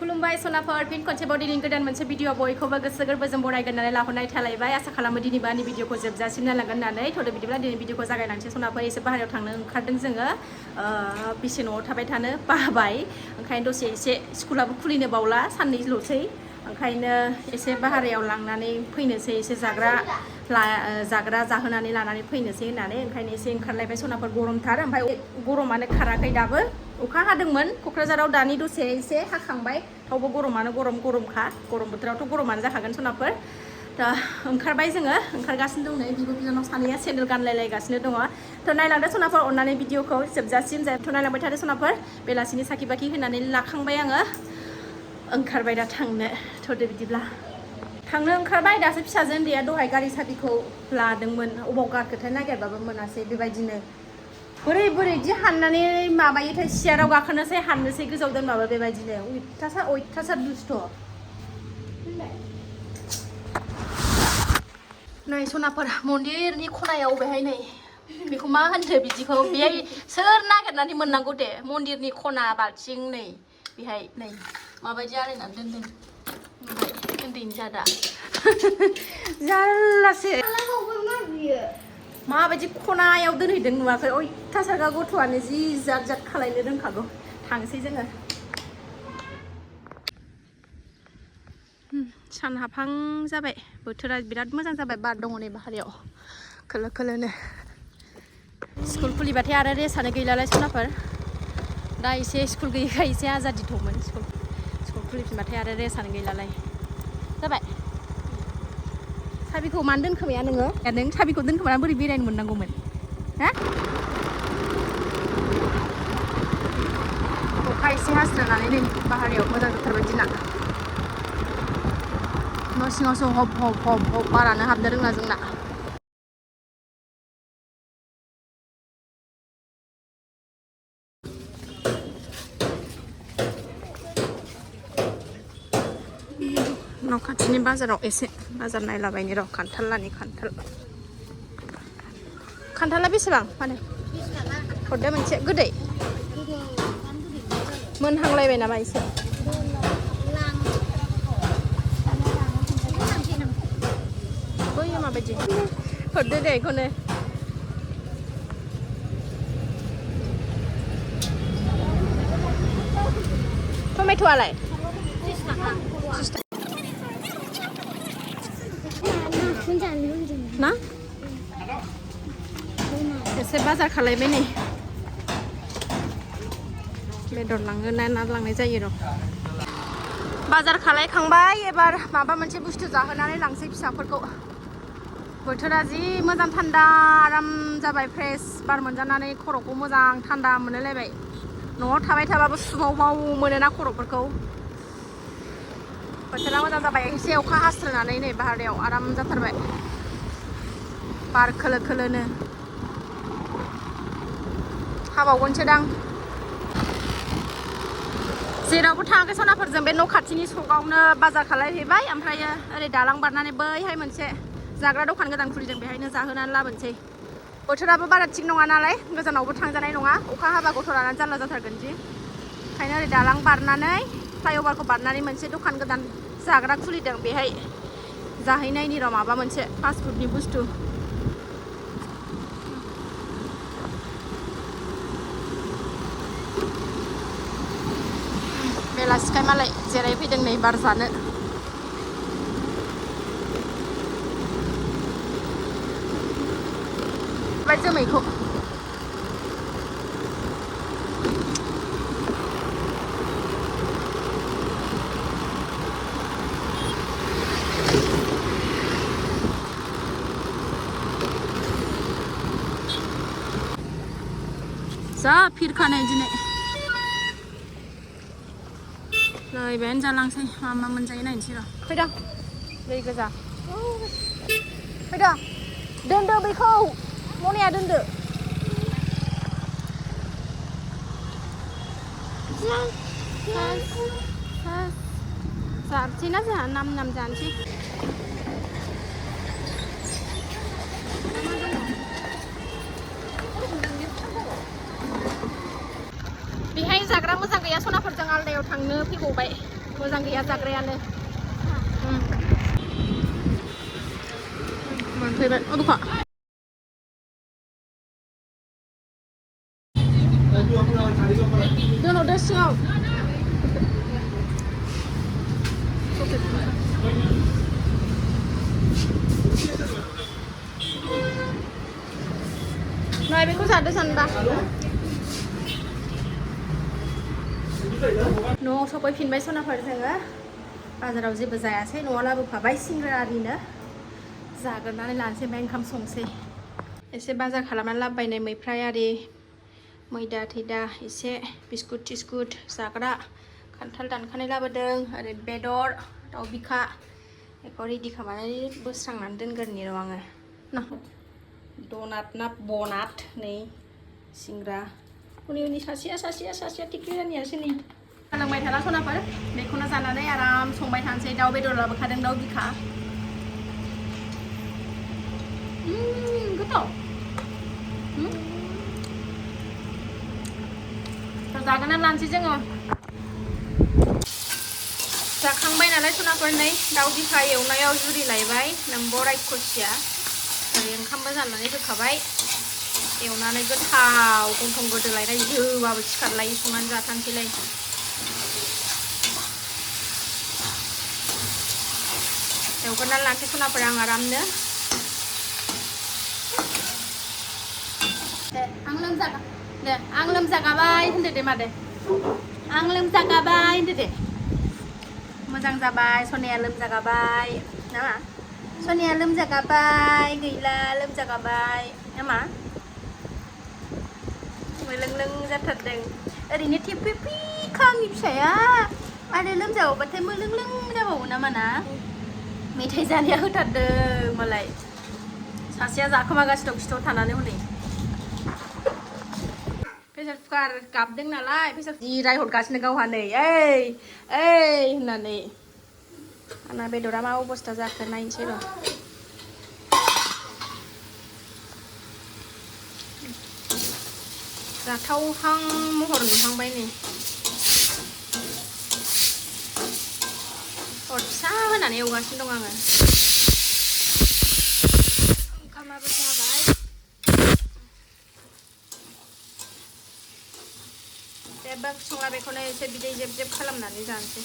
खुलुमबाय सनाफोर फिन खनसे बडिनि गोदान मोनसे भिडिअ बयखौबो गोसो गोरबोजों बरायगोन होननानै लाहरनाय थालायबाय आसा खालामो दिनैबो आंनि भिडिअखौ जोबजासिम नायलांगोन होननानै थ'दो बिदिब्ला दिनै भिडिअखौ जागायलांसै सनाफोर एसे बाहेरायाव थांनो ओंखारदों जोङो बेसे न'आव थाबाय थानो बाबाय ओंखायनो दसे एसे स्कुलाबो खुलिनो बावला साननैल'सै ओंखायनो एसे बाहेरायाव लांनानै फैनोसै एसे जाग्रा जाहोनानै लानानै फैनोसै होननानै ओंखायनो एसे ओंखारलायबाय सनाफोर गरमथार ओमफ्राय गरमानो खाराखै दाबो अखा हादोंमोन क'क्राझाराव दानि दसे एसे हाखांबाय थेवबो गरमानो गरमखा गरम बोथोरावथ' गरमानो जाखागोन सनाफोर दा ओंखारबाय जोङो ओंखारगासिनो दं नै बिब' बिनानाव सानैया सेन्देल गानलायलायगासिनो दङ थ' नायलांदो सनाफोर अननानै भिडिअखौ जोबजासिम थ' नायलांबाय थादो सनाफोर बेलासिनि साखि बाखि होनानै लाखांबाय आङो ओंखारबाय दा थांनो थ'दो बिदिब्ला थांनो ओंखारबाय दासो फिसाजो उन्दैया दहाय गारि साबिखौ लादोंमोन अबाव गारखोथाय नागिरबाबो मोनासै बेबायदिनो बोरै बिदि हाननानै माबायोथाय सियाराव गाखोनोसै हाननोसै गोजौआव दोनबाबो बेबायदिनो अयथासार दुस्थ' नै सनाफोर मन्दिरनि खनायाव बेहाय नै बेखौ मा होनदो बिदिखौ बेहाय सोर नागिरनानै मोननांगौ दे मन्दिरनि खना बाल्थिं नै बेहाय नै माबायदि आलायनानै दोनदों ओमफ्राय उन्दैनि जादा जारलासो माबायदि खनायाव दोनहैदों नुवाखै अयथासारगा गथ'आनो जि जाद खालायनो रोंखागौ थांसै जोङो सान हाबहां जाबाय बोथोरा बिराद मोजां जाबाय बार दङ नै बाहेरायाव खोलो खोलोनो स्कुल खुलिबाथाय आरो रेसानो गैलालाय सनाफोर दा एसे स्कुल गैयैखाय एसे आजादि दंमोन स्कुल खुलिफिनबाथाय आरो रेसानो गैलालाय जाबाय साबिखौ मानो दोनखोमाया नोङो नों साबिखौ दोनखोमाना बोरै बेरायनो मोननांगौमोन हा अखा एसे हास्रोनानै नै बाहेरायाव मोजां जाथारबाय दिना न' सिङावसो हब बारानो हाबनो रोंला जोंना न' खाथिनि बाजाराव एसे बाजार नायलाबायनि र' खान्थाला बेसेबां फानो हरदो मोनसे गोदै मोनहांलायबाय नामा एसे बैयो माबायदि हरदो दे बेखौनो टमेट'आलाय ना एसे बाजार खालायबाय नै बेदर लाङो ना लांनाय जायो र' बाजार खालायखांबाय एबार माबा मोनसे बुस्थु जाहोनानै लांसै फिसाफोरखौ बोथोरा जि मोजां थान्दा आराम जाबाय फ्रेश बार मोनजानानै खर'खौ मोजां थान्दा मोनलायलायबाय न'आव थाबाय थाबाबो सुमाव मोनोना खर'फोरखौ बोथोरा मोजां जाबाय एसे अखा हास्रोनानै नै बाहेरायाव आराम जाथारबाय बार खोलो खोलोनो हाबावगोनसोदां जेरावबो थाङाखै सनाफोरजों बे न' खाथिनि सकआवनो बाजार खालायहैबाय ओमफ्रायो ओरै दालां बारनानै बैहाय मोनसे जाग्रा दखान गोदान खुलिदों बेहायनो जाहोनानै लाबोनोसै बोथोराबो बारा थिग नङा नालाय गोजानावबो थांजानाय नङा अखा हाबा गथ' लानानै जारला जाथारगोन जि ओंखायनो ओरै दालां बारनानै फ्लाइअभारखौ बारनानै मोनसे दखान गोदान जाग्रा खुलिदों बेहाय जाहैनायनि र' माबा मोनसे फास्टफुडनि बुस्थु बेलासिखाय मालाय जिरायफैदों नै बार जानो बाय जोमैखौ जा फिरखानाय दिनै बेहायनो जालांसै मा मोनजायो नायनोसै र' फैदों दै गोजा फैदों दोनदो बेखौ मनाया दोनदो जानोसै ना जोंहा नाम जानोसै बेहाय जाग्रा मोजां गैया सनाफोरजों आलदायाव थांनो फैबावबाय मोजां गैया जाग्रायानो मोनफैबाय दुखा दोनहरदो सिङाव नै बेखौ जादो सानबा न'आव सफैफिनबाय सनाफोर जोङो बाजाराव जेबो जायासै न'आव लाबोफाबाय सिंग्रा आरिनो जाग्रोनानै लानोसै ओमफ्राय ओंखाम संसै एसे बाजार खालामनानै लाबोबाय नै मैफ्राय आरि मैदा थैदा एसे बिस्कुट टिस्कुट जाग्रा खान्थाल दानखानाय लाबोदों ओरै बेदर दाउ बिखा बेखौ रेडि खालामनानै बोस्रांनानै दोनगोरनि र' आङो ना डनाट ना बनाट नै सिंग्रा उनि सासेया टिक्लियानियासो नै खालामबाय थाला सनाफोर बेखौनो जानानै आराम संबाय थानोसै दाउ बेदर लाबोखादों दाउ बिखा गोथाव जागोन लानोसै जोङो जाखांबाय नालाय सनाफोर नै दाउ बिखा एवनायाव जुरि लायबाय नोम्बर रायखसिया ओरै ओंखामबो जाननानै होखाबाय एवनानै गोथाव गन्थं गोदोलायनाय जोबाबो सिखारलायै संनानै जाथांसैलाय एवगोरनानै लानोसै सनाफोर आं आरामनो आं लोमजागाबाय होनदो दे मादे आं लोमजागाबाय होनदो दे मोजां जाबाय सनाया लोमजागाबाय नामा सनाया लोमजागाबाय गैला लोमजागाबाय नामा मोलोंलों जाथारदों ओरैनो थेफेफेखा आंनि फिसाया आरो लोमजाबाथाय मोलोंलों जाबावो नामा ना मेथाइ जानाया होथारदों मालाय सासेया जाखोमागासिनो दं खिथाव थानानै हनै प्रेसार कुकार गाबदों नालाय प्रेसार जि रायहरगासिनो गावहा नै ओइ होननानै आंना बेदरा मा अबस्था जाखो नायनोसै र' जाथावहां महर नुहांबाय नै अर फिसा होनानै एवगासिनो दं आङो ओंखामाबो जाबाय जेबो संला बेखौनो एसे बिदै जेब जेब खालामनानै जानोसै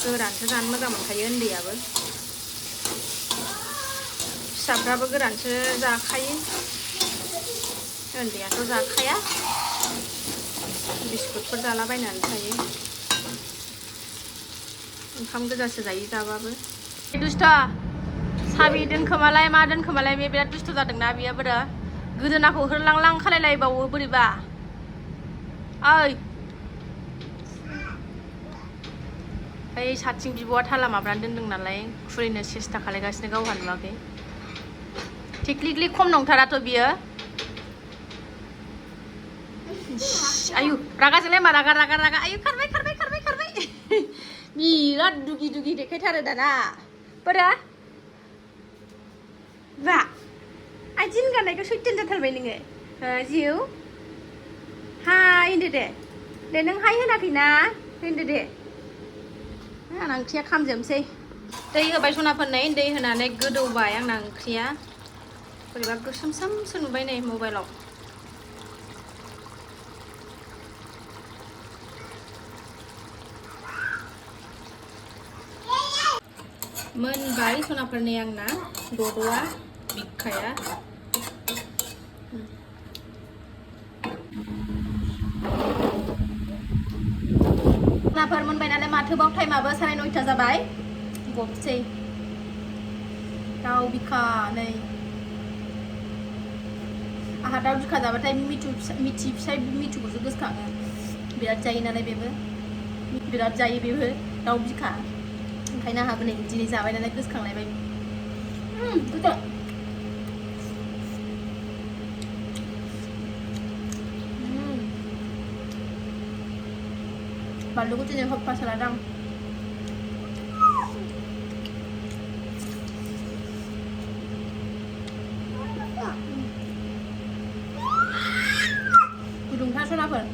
गोरानसो जानो मोजां मोनखायो उन्दैयाबो फिसाफ्राबो गोरानसो जाखायो उन्दैयाथ' जाखाया बिस्कुटफोर जालाबायनानै थायो ओंखाम गोजासो जायो जाबाबो दुस्थ' साबि दोनखोमालाय मा दोनखोमालाय बे बिराद दुस्थ' जादोंना बियो बोरो गोदोनाखौ होरलांलां खालायलायबावो बोरैबा ओइ ओइ साथिं बिब'आ थाला माबानानै दोनदों नालाय खुरैनो सेस्था खालायगासिनो गावहा नुवाखै थिख्लिख्लि खम नंथाराथ' बियो आयु रागाजोंलाय मा रागा आयु खारबाय बिराद दुगि देखायथारो दाना बोरा बा आइदिन गाननायखौ सैथान जाथारबाय नोङो जिउ हाय होनदो दे नों हाय होनाखैना होनदो दे आंना ओंख्रिया खामजोबसै दै होबाय सनाफोरनै दै होनानै गोदौबाय आंना ओंख्रिया बोरैबा गोसोमसोमसो नुबाय नै मबाइलाव मोनबाय सनाफोरनै आंना दद'आ बिखाया सनाफोर मोनबाय नालाय माथोबाव टाइमाबो 9:30 जाबाय गबसै दाउ बिखा नै आहा दाउ बिखा जाबाथाय मिथि फिसाय मिथुखौसो गोसोखाङो बिराद जायो नालाय बेबो बिराद जायो बेबो दाउ बिखा ओंखायनो आंहाबो नै दिनै जाबाय नालाय गोसोखांलायबाय गोथाव बानलुखौ दिनै हप्पासो लादों गुदुंथार सनाफोर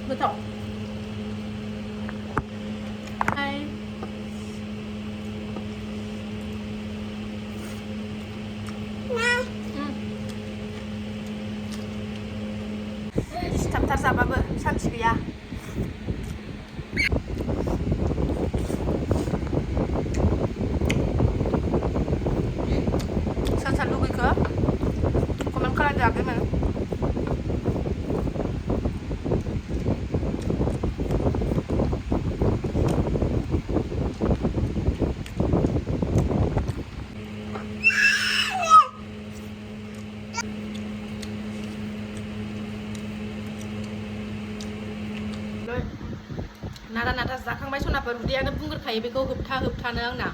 गोथाव सिथाबथार जाबाबो सान्थि गैया सोर सोर लुगैखो कमेन्ट खालामदो आगैमोन नारा नाथा जाखांबाय सनाफोर उदैयानो बुंग्रोखायो बेखौ होबथानो आंना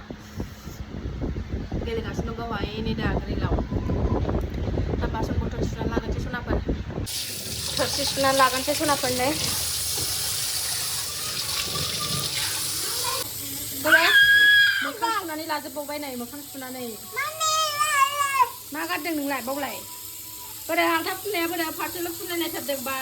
गेलेगासिनो गावहा नै दा रिलाव दा बासन बर्तन सुनानै लागोनसै सनाफोर थोरसि सुनानै लागोनसै सनाफोर नै मोखां सुनानै लाजोबबावबाय नै मोखां सुनानै मा गारदों नोंलाय बावलाय बोरै आल्था फुननाया बोरै फारसेल' फुनलायनायथारदों बा